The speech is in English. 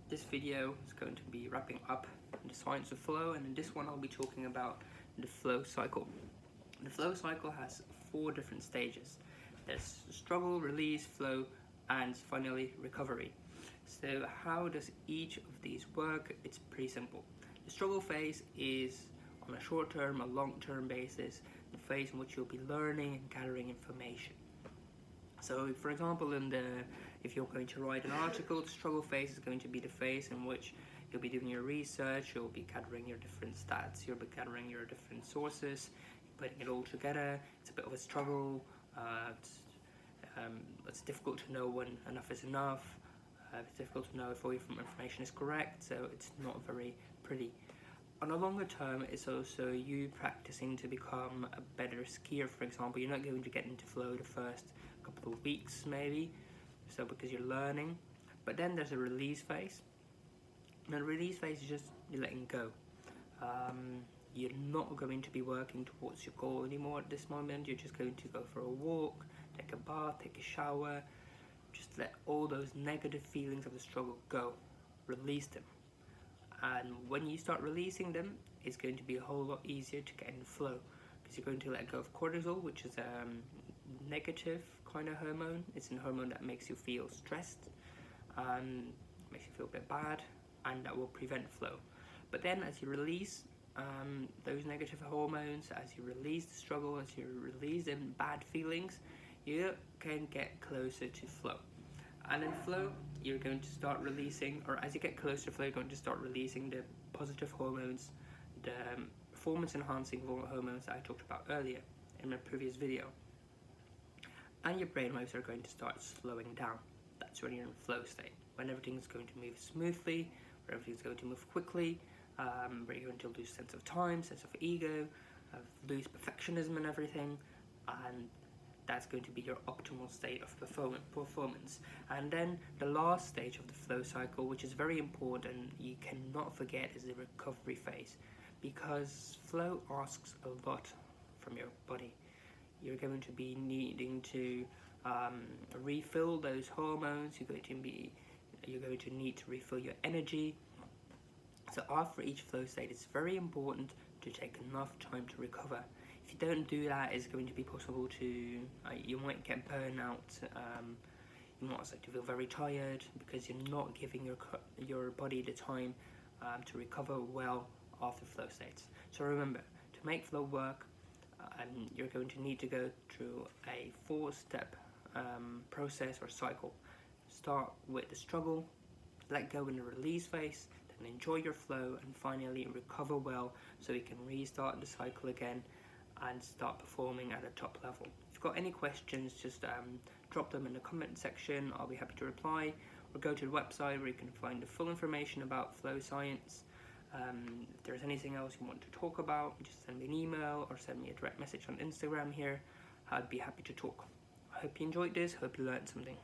This video is going to be wrapping up the science of flow, and in this one I'll be talking about the flow cycle. The flow cycle has 4 different stages. There's struggle, release, flow, and finally recovery. So how does each of these work? It's pretty simple. The struggle phase is on a short-term or long-term basis, the phase in which you'll be learning and gathering information. So for example, if you're going to write an article, the struggle phase is going to be the phase in which you'll be doing your research, you'll be gathering your different stats, you'll be gathering your different sources, putting it all together. It's a bit of a struggle. It's difficult to know when enough is enough. It's difficult to know if all your information is correct, so it's not very pretty. On a longer term, it's also you practicing to become a better skier, for example. You're not going to get into flow the first couple of weeks, maybe, so because you're learning. But then there's a release phase. And the release phase is just you're letting go. You're not going to be working towards your goal anymore at this moment. You're just going to go for a walk, take a bath, take a shower. Just let all those negative feelings of the struggle go. Release them. And when you start releasing them, it's going to be a whole lot easier to get in flow, because you're going to let go of cortisol, which is a negative kind of hormone. It's a hormone that makes you feel stressed, makes you feel a bit bad, and that will prevent flow. But then as you release those negative hormones, as you release the struggle, as you release them bad feelings, you can get closer to flow. And in flow, you're going to start releasing, or as you get closer to flow, you're going to start releasing the positive hormones, the performance enhancing hormones that I talked about earlier in my previous video. And your brainwaves are going to start slowing down. That's when you're in flow state, when everything's going to move smoothly, where everything's going to move quickly, where you're going to lose sense of time, sense of ego, lose perfectionism and everything, and that's going to be your optimal state of performance. And then the last stage of the flow cycle, which is very important, you cannot forget, is the recovery phase, because flow asks a lot from your body. You're going to be needing to refill those hormones. You're going to need to refill your energy. So after each flow state, it's very important to take enough time to recover. If you don't do that, it's going to be possible to, you might get burnout, you might start to feel very tired, because you're not giving your body the time to recover well after flow states. So remember, to make flow work, you're going to need to go through a 4-step process or cycle. Start with the struggle, let go in the release phase, then enjoy your flow, and finally recover well so you can restart the cycle again and start performing at a top level. If you've got any questions, just drop them in the comment section. I'll be happy to reply, or go to the website where you can find the full information about flow science. If there's anything else you want to talk about, just send me an email or send me a direct message on Instagram here. I'd be happy to talk. I hope you enjoyed this, hope you learned something.